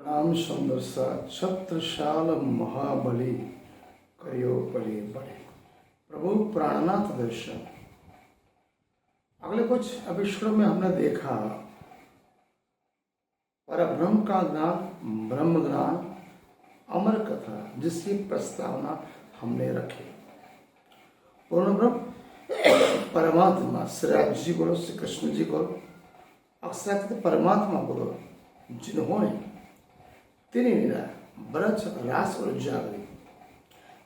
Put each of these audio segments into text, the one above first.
राम सुंदर सा छत्रशाल महाबली करियो बड़े बड़े प्रभु प्राणनाथ दर्शन। अगले कुछ एपिसोड में हमने देखा परब्रह्म का ज्ञान, ब्रह्म ज्ञान, अमर कथा, जिसकी प्रस्तावना हमने रखी। पूर्ण ब्रह्म परमात्मा श्री राम जी बोलो, श्री कृष्ण जी बोलो, अक्षर परमात्मा बोलो, जिन्होंने तीन लीला ब्रज, रास और जागरी।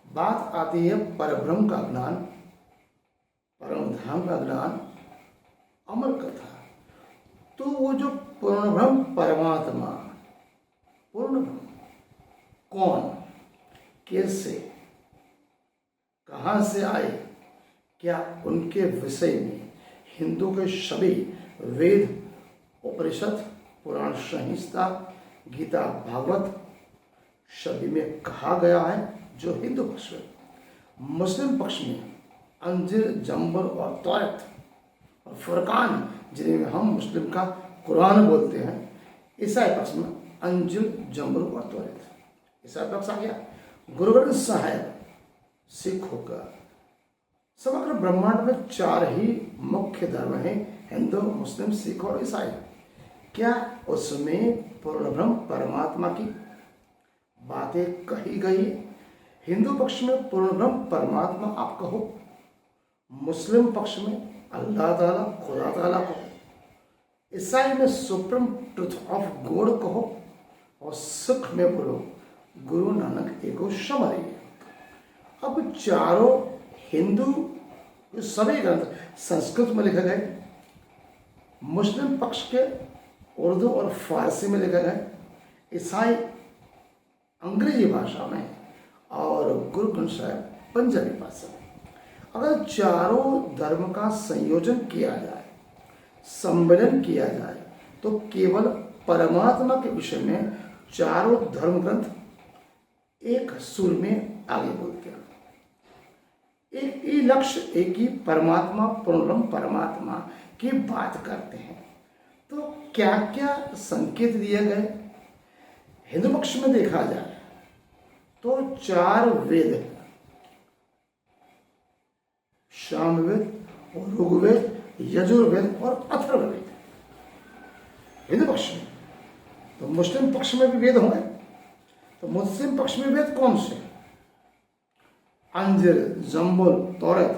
बात आती है परब्रह्म का ज्ञान, परम धाम का ज्ञान, अमर कथा। तो वो जो पूर्ण ब्रह्म परमात्मा, पूर्ण ब्रह्म कौन, कैसे, कहां से आए, क्या उनके विषय में हिंदू के सभी वेद, उपनिषद, पुराण संहिता, गीता, भागवत सभी में कहा गया है। जो हिंदू पक्ष में, मुस्लिम पक्ष में अंजीर, जंबर और तौरात और फुरकान, जिन्हें हम मुस्लिम का कुरान बोलते हैं, ईसाई पक्ष में अंजीर, जंबर और तौरात। ईसाई पक्ष आ गया। गुरु ग्रंथ साहिब सिखों का। समग्र ब्रह्मांड में चार ही मुख्य धर्म हैं, हिंदू, मुस्लिम, सिख और ईसाई। क्या उसमें पूर्ण ब्रह्म परमात्मा की बातें कही गई? हिंदू पक्ष में पूर्ण ब्रह्म परमात्मा आप कहो, मुस्लिम पक्ष में अल्लाह ताला, खुदा ताला कहो, ईसाई में सुप्रीम ट्रुथ ऑफ गॉड कहो, और सिख में बोलो गुरु नानक एको शमरी। अब चारों हिंदू सभी ग्रंथ संस्कृत में लिखे गए, मुस्लिम पक्ष के उर्दू और फारसी में लिखे गए, ईसाई अंग्रेजी भाषा में, और गुरु ग्रंथ साहिब पंजाबी भाषा में। अगर चारों धर्म का संयोजन किया जाए, सम्मेलन किया जाए, तो केवल परमात्मा के विषय में चारों धर्म ग्रंथ एक सुर में आगे बोलते हैं। एक ही लक्ष्य, एक ही परमात्मा, पूर्ण ब्रह्म परमात्मा की बात करते हैं। तो क्या क्या संकेत दिए गए? हिंदू पक्ष में देखा जाए तो चार वेद हैं, सामवेद, ऋग्वेद, यजुर्वेद और अथर्ववेद हिंदू पक्ष में। तो मुस्लिम पक्ष में भी वेद होंगे। तो मुस्लिम पक्ष में वेद कौन से? अंजीर, जंबुल, तौरात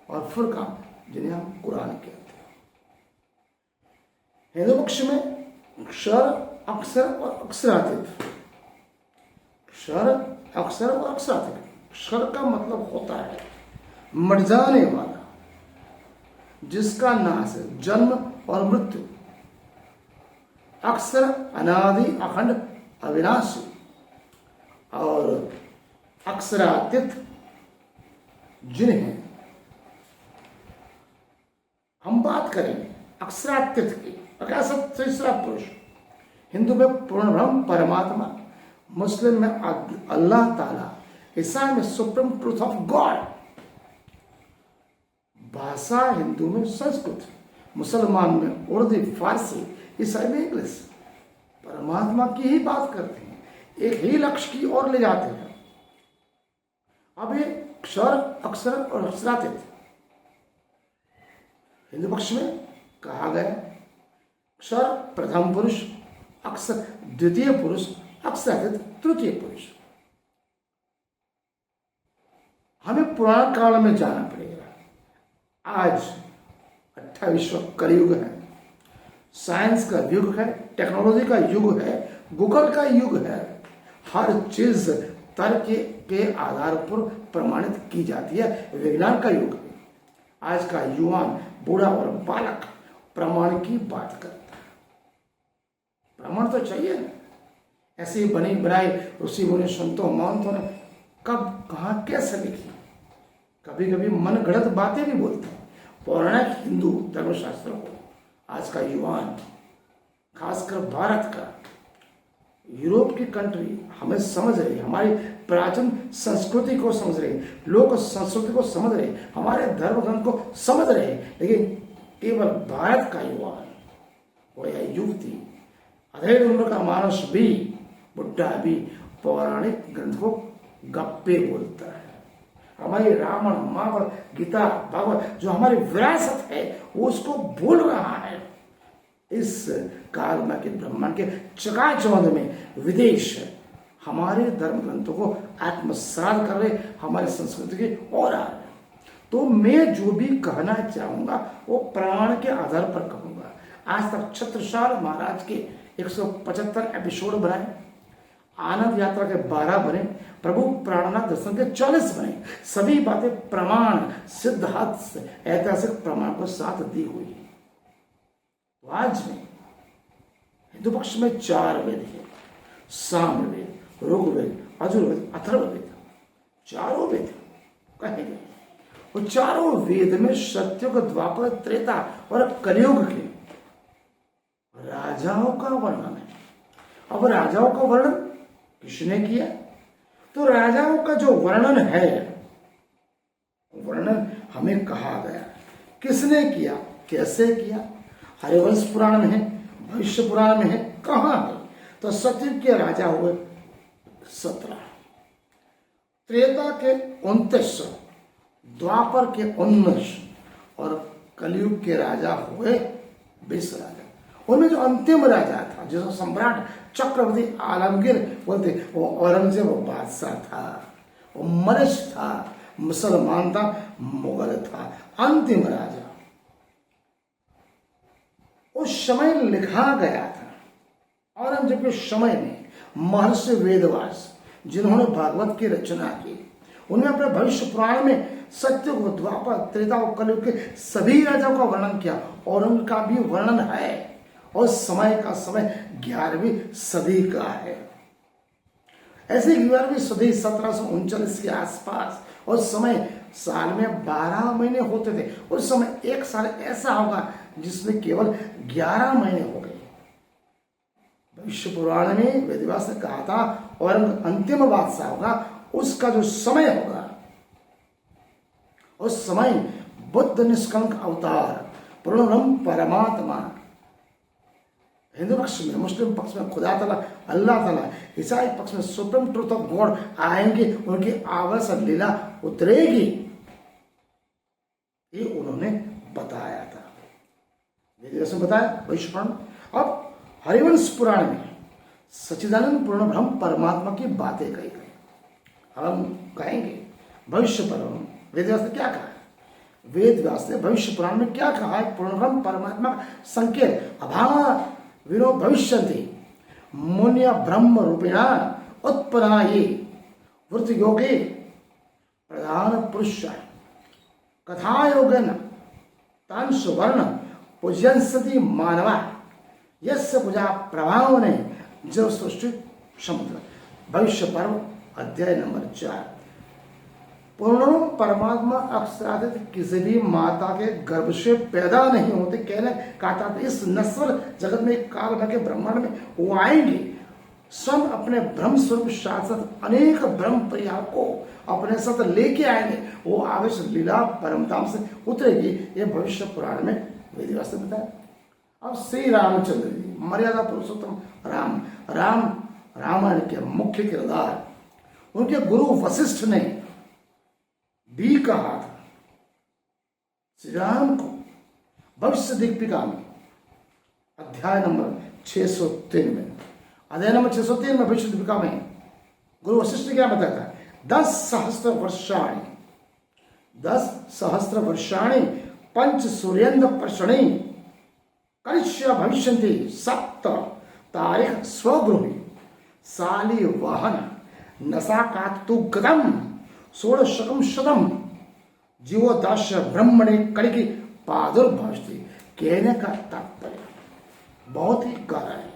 और फुरकान, जिन्हें हम कुरान कहते हैं। हिंदू पक्ष में अक्षर, अक्षर और अक्षरातीत। अक्षर, अक्षर और अक्षरातीत। अक्षर का मतलब होता है मर जाने वाला, जिसका नाश है, जन्म और मृत्यु। अक्षर अनादि, अखंड, अविनाशी। और अक्षरातीत जिन्हें हम बात करेंगे अक्षरातीत की, तीसरा पुरुष। हिंदू में पूर्ण ब्रह्म परमात्मा, मुस्लिम में अल्लाह ताला, ईसाई में सुप्रीम ट्रूथ ऑफ गॉड। भाषा हिंदू में संस्कृत, मुसलमान में उर्दू, फारसी, ईसाई में इंग्लिश। परमात्मा की ही बात करते हैं, एक ही लक्ष्य की ओर ले जाते हैं। अब ये अक्षर, अक्षर और अक्षरातीत हिंदू पक्ष में कहा गया। अक्षर प्रथम पुरुष, अक्षर द्वितीय पुरुष, अक्षरातीत तृतीय पुरुष। हमें पुराण काल में जाना पड़ेगा। आज 28वां कलयुग है, साइंस का युग है, टेक्नोलॉजी का युग है, गूगल का युग है। हर चीज तर्क के आधार पर प्रमाणित की जाती है। विज्ञान का युग है। आज का युवान, बूढ़ा और बालक प्रमाण की बात करता है। प्रमाण तो चाहिए ना। ऐसी बनी बनाई ऋषि मुनि, संतों, महंतों ने कब, कहां, कैसे लिखी? कभी कभी मन गढ़ंत बातें भी बोलते हैं। पौराणिक हिंदू धर्मशास्त्रों को आज का युवान, खासकर भारत का, यूरोप की कंट्री हमें समझ रही है, हमारी प्राचीन संस्कृति को समझ रही, लोक संस्कृति को समझ रही, हमारे धर्म ग्रंथ को समझ रहे। लेकिन केवल भारत का युवान और यह युवती, अधेड़ उम्र का मानस भी बुड्ढा भी पौराणिक ग्रंथ को गप्पे बोलता है। हमारी रामायण, महाभारत, गीता, भागवत जो हमारी विरासत है वो उसको बोल रहा है। इस काल में के ब्रह्मांड के चकाचौंध में विदेश हमारे धर्म ग्रंथों को आत्मसात कर रहे, हमारी संस्कृति के और आ रहे। तो मैं जो भी कहना चाहूंगा वो प्राण के आधार पर कहूंगा। आज तक छत्रसाल महाराज के 175 एपिसोड बनाए, आनंद यात्रा के 12 बने, प्रभु प्राणनाथ दर्शन के 40 बने। सभी बातें प्रमाण, सिद्धांत, ऐतिहासिक प्रमाण को साथ दी हुई है। तो आज में हिंदू पक्ष में 4 वेद है, सामवेद, ऋग्वेद, यजुर्वेद, अथर्ववेद, चारों वेद कहे गए। और चारों वेद में सत्युग, द्वापर, त्रेता और कलयुग के राजाओं का वर्णन है। अब राजाओं का वर्णन किसने किया? तो राजाओं का जो वर्णन है, वर्णन हमें कहा गया, किसने किया, कैसे किया? हरिवंश पुराण में है, भविष्य पुराण में है, कहां है? तो सतयुग के राजा हुए 17, त्रेता के 29, द्वापर के 19 और कलयुग के राजा हुए 20 राजा। उनमें जो अंतिम राजा था, जिसको सम्राट चक्रवर्ती आलमगीर बोलते, वो औरंगजेब बादशाह था, वो मरिच था, मुसलमान था, मुगल था, अंतिम राजा। उस समय लिखा गया था। औरंगजेब के समय में महर्षि वेदव्यास जिन्होंने भागवत की रचना की, उन्होंने अपने भविष्य पुराण में सत्युग, द्वापर, त्रेता और कलयुग के सभी राजाओं का वर्णन किया और उनका भी वर्णन है। और समय का समय 11वीं सदी का है। ऐसे 11वीं सदी 1739 के आसपास, और समय साल में 12 महीने होते थे। उस समय एक साल ऐसा होगा जिसमें केवल 11 महीने हो गए। भविष्य पुराण में वेदव्यास ने कहा था और अंतिम बादशाह होगा, उसका जो समय होगा उस समय बुद्ध निष्कलंक अवतार, पूर्णब्रह्म परमात्मा, हिंदू पक्ष में, मुस्लिम पक्ष में खुदा ताला, अल्लाह ताला, ईसाई पक्ष में सुप्रीम ट्रूथ ऑफ गॉड आएंगे, उनकी आवास लीला उतरेगी, ये उन्होंने बताया था। वेदव्यास ने बताया भविष्य पुराण। अब हरिवंश पुराण में सच्चिदानंद पूर्ण ब्रह्म परमात्मा की बातें कही गई। हम कहेंगे भविष्य पुराण वेदव्यास ने क्या कहा है? वेदव्यास ने भविष्य पुराण में क्या कहा है? पूर्ण ब्रह्म परमात्मा संकेत अभाव विनो भविष्यन्ति मुन्य ब्रह्म रूपेण उत्पन्ना ये वृत्ति योगे प्रधान पुरुष कथा योगन तांश वर्ण पूज्यंसति मानवा यस्य पूजा प्रभाव ने जो सृष्टि समुद्र। भविष्य पर्व अध्याय नंबर 4। पूर्ण परमात्मा अक्षराधित किसी भी माता के गर्भ से पैदा नहीं होते। कहने का था इस नश्वर जगत में, काल के ब्रह्मांड में वो आएंगे, स्वयं अपने ब्रह्म स्वरूप साथ अनेक ब्रह्म प्रिया को अपने साथ लेके आएंगे। वो आवेश लीला परमधाम से उतरेगी। ये भविष्य पुराण में वेदव्यास ने बताया। अब श्री रामचंद्र जी, मर्यादा पुरुषोत्तम राम रामायण के मुख्य किरदार, उनके गुरु वशिष्ठ ने भी कहा था श्री राम को भविष्य दीपिका में अध्याय नंबर 603 में, अध्याय नंबर 603 में भविष्य दीपिका में गुरु वशिष्ठ ने क्या बताया था? 10 सहस्त्र वर्षाणि पंच सूर्येन्द्र पर्षणि करिष्य भविष्यन्ति 7 तारीख स्वगृही साली वाहन नसाकातु गतम 16 शतम जीवोदाश ब्रह्मणे कलिकी प्रादुर्भवति। कहने का तात्पर्य बहुत ही गहरा है।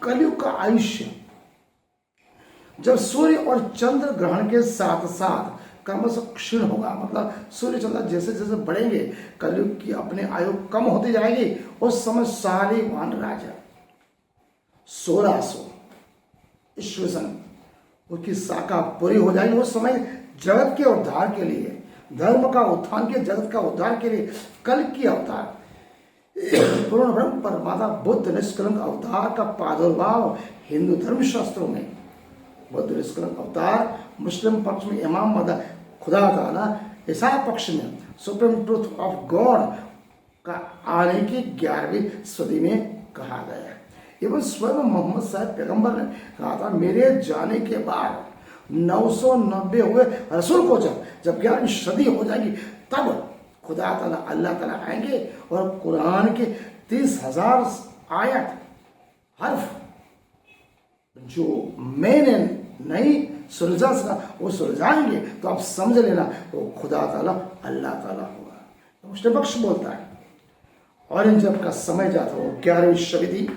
कलयुग का आयुष्य जब सूर्य और चंद्र ग्रहण के साथ साथ क्रमशः क्षीण होगा, मतलब सूर्य चंद्र जैसे जैसे बढ़ेंगे कलयुग की अपने आयु कम होती जाएगी। उस समय शालिवाहन राजा 1600 ईस्वी सन उसकी शाखा पूरी हो जाएगी। उस समय जगत के उद्धार के लिए, धर्म का उत्थान के, जगत का उद्धार के लिए कल की अवतार पूर्ण ब्रह्म परमात्मा बुद्ध निष्कलंक अवतार का प्रादुर्भाव हिंदू धर्म शास्त्रों में बौद्ध निष्कलंक अवतार, मुस्लिम पक्ष में इमाम मदद खुदा ताला, ईसाई पक्ष में सुप्रीम ट्रूथ ऑफ गॉड का आने की 11वीं सदी में कहा गया है। एवं स्वयं मोहम्मद साहब पैगंबर ने कहा था, मेरे जाने के बाद 990 हुए रसूल को जब 11वीं सदी हो जाएगी तब खुदा ताला अल्लाह ताला आएंगे और कुरान के 30,000 आयत हर्फ जो मैंने नहीं सुलझा सका वो सुलझाएंगे। तो आप समझ लेना वो खुदा ताला अल्लाह ताला होगा। मुस्लिम पक्ष बोलता है औरंगजेब का समय जाता वो 11वीं सदी थी,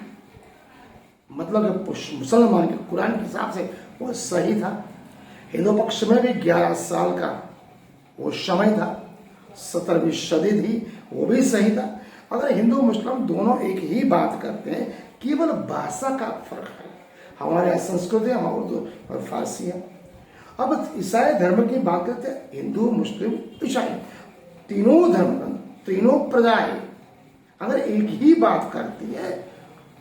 मतलब मुसलमान के कुरान के हिसाब से वो सही था। हिंदू पक्ष में भी 11 साल का वो समय था, 17वीं सदी थी, वो भी सही था। अगर हिंदू मुस्लिम दोनों एक ही बात करते हैं, केवल भाषा का फर्क है। हमारे यहाँ संस्कृत है, हमारा उर्दू और फारसी है। अब ईसाई धर्म की बात करते हैं, हिंदू मुस्लिम ईसाई तीनों धर्म तीनों प्रजाएं अगर एक ही बात करती है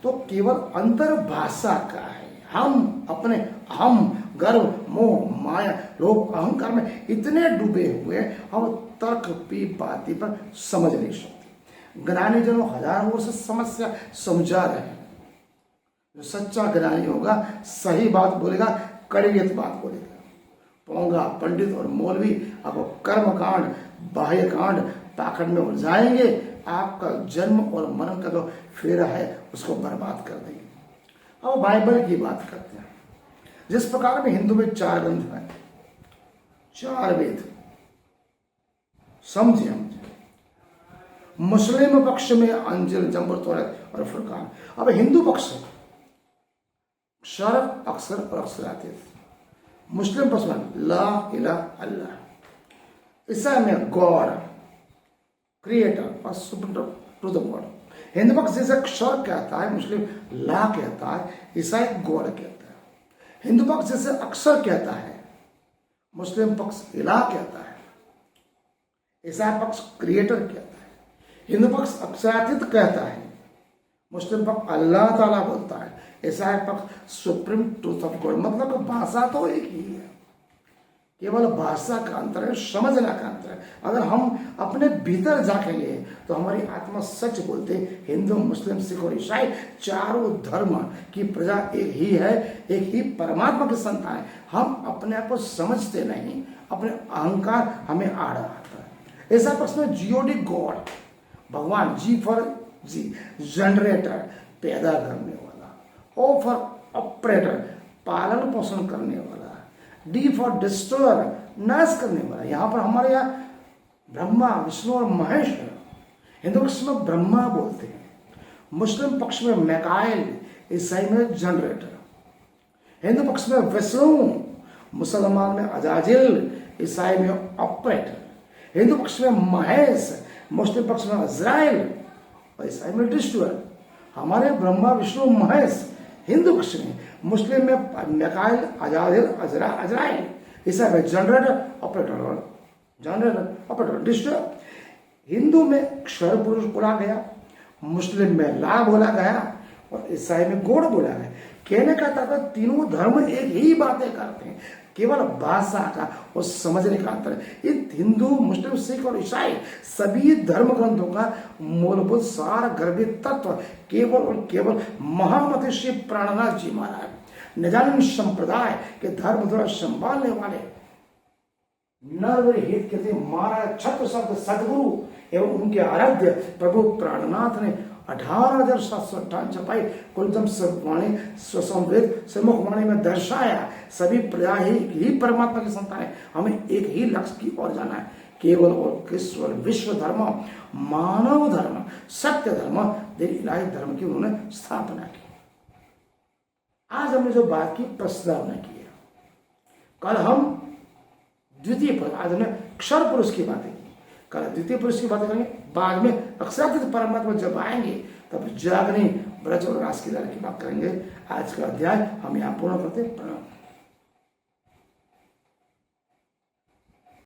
तो केवल अंतर भाषा का है। हम अपने हम गर्व मोह माया लोभ अहंकार में इतने डूबे हुए हम तर्क की बातें पर समझ नहीं सकते। ज्ञानी जनों हजारों वर्ष से समस्या समझा रहे हैं। जो सच्चा ज्ञानी होगा सही बात बोलेगा, कड़ियत बात बोलेगा। पोंगा पंडित और मौलवी आपको कर्म कांड बाह्य कांड पाखंड में उलझाएंगे, आपका जन्म और मरण का जो फेरा है उसको बर्बाद कर देंगे। अब बाइबल की बात करते हैं। जिस प्रकार में हिंदू में 4 ग्रंथ हैं, 4 वेद, समझे हम। मुस्लिम पक्ष में अंजिल जंबूर तौरात और फुरकान। अब हिंदू पक्ष अक्षर अक्षर और अक्षरातीत। मुस्लिम पक्ष में ला इलाहा अल्लाह। ईसाई में गॉड क्रिएटर और supreme truth of God. Hindu पक्ष जैसे अक्षर कहता है, मुस्लिम ला कहता है, ईसाई गॉड कहता है। हिंदू पक्ष जैसे अक्षर कहता है, मुस्लिम पक्ष इलाह कहता है, ईसाई पक्ष क्रिएटर कहता है। हिंदू पक्ष अक्षरातीत कहता है, मुस्लिम पक्ष अल्लाह ताला बोलता है, ईसाई पक्ष सुप्रीम ट्रूथ ऑफ गॉड। मतलब भाषा तो एक ही है, केवल भाषा का अंतर है, समझना का अंतर है। अगर हम अपने भीतर झांकेंगे तो हमारी आत्मा सच बोलते। हिंदू मुस्लिम सिख और ईसाई चारों धर्म की प्रजा एक ही है, एक ही परमात्मा की संतान है। हम अपने आप को समझते नहीं, अपने अहंकार हमें आड़ आता है। ऐसा पक्ष में जीओडी गॉड, भगवान, जी फॉर जी जनरेटर, पैदा करने वाला, ओ फॉर ऑपरेटर, पालन पोषण करने वाला, डी फॉर डिस्ट्रॉयर, नाश करने वाला। यहां पर हमारे यहाँ ब्रह्मा विष्णु और महेश है। हिंदू पक्ष में ब्रह्मा बोलते हैं, मुस्लिम पक्ष में मैकाइल, ईसाई में जनरेटर। हिंदू पक्ष में विष्णु, मुसलमान में अजाजिल, ईसाई में ऑपरेटर। हिंदू पक्ष में महेश, मुस्लिम पक्ष में अजराइल और ईसाई में डिस्ट्रॉयर। हमारे ब्रह्मा विष्णु महेश हिंदू पक्ष में, मुस्लिम में मैकाइल, अजाजिल, अजराइल, ईसाई में generator operator, generator operator destroyer. Hindu में क्षर पुरुष बोला गया, मुस्लिम में ला बोला गया और ईसाई में गोड़ बोला गया। कहने का तात्पर्य तीनों धर्म एक ही बातें करते हैं, केवल भाषा का और समझने का अंतर है। इन हिंदू मुस्लिम सिख और ईसाई सभी धर्म ग्रंथों का मूलभूत सार गर्भित तत्व केवल और केवल महामति श्री प्राणनाथ जी महाराज निजानंद संप्रदाय के धर्म द्वारा संभालने वाले नरवर हित के महाराज छत्र शब्द सदगुरु एवं उनके आराध्य प्रभु प्राणनाथ ने 18,758 छपाई कुलतम सर्ववाणी स्वसंवेद सम्मुखवाणी में दर्शाया। सभी प्रजा ही परमात्मा की संतान है। हमें एक ही लक्ष्य की ओर जाना है, केवल और केवल विश्व धर्म, मानव धर्म, सत्य धर्म, इलाही धर्म की उन्होंने स्थापना की। आज हमने जो बात की प्रस्तावना की है, कल हम द्वितीय पुरुष, आज हमने क्षर पुरुष की बातें की, कल द्वितीय पुरुष की बातें करेंगे। बाद में अक्षरातीत परमात्मा जब आएंगे तब जागने ब्रज और रास की बात करेंगे। आज का अध्याय हम यहाँ पूर्ण करते हैं। प्रणाम।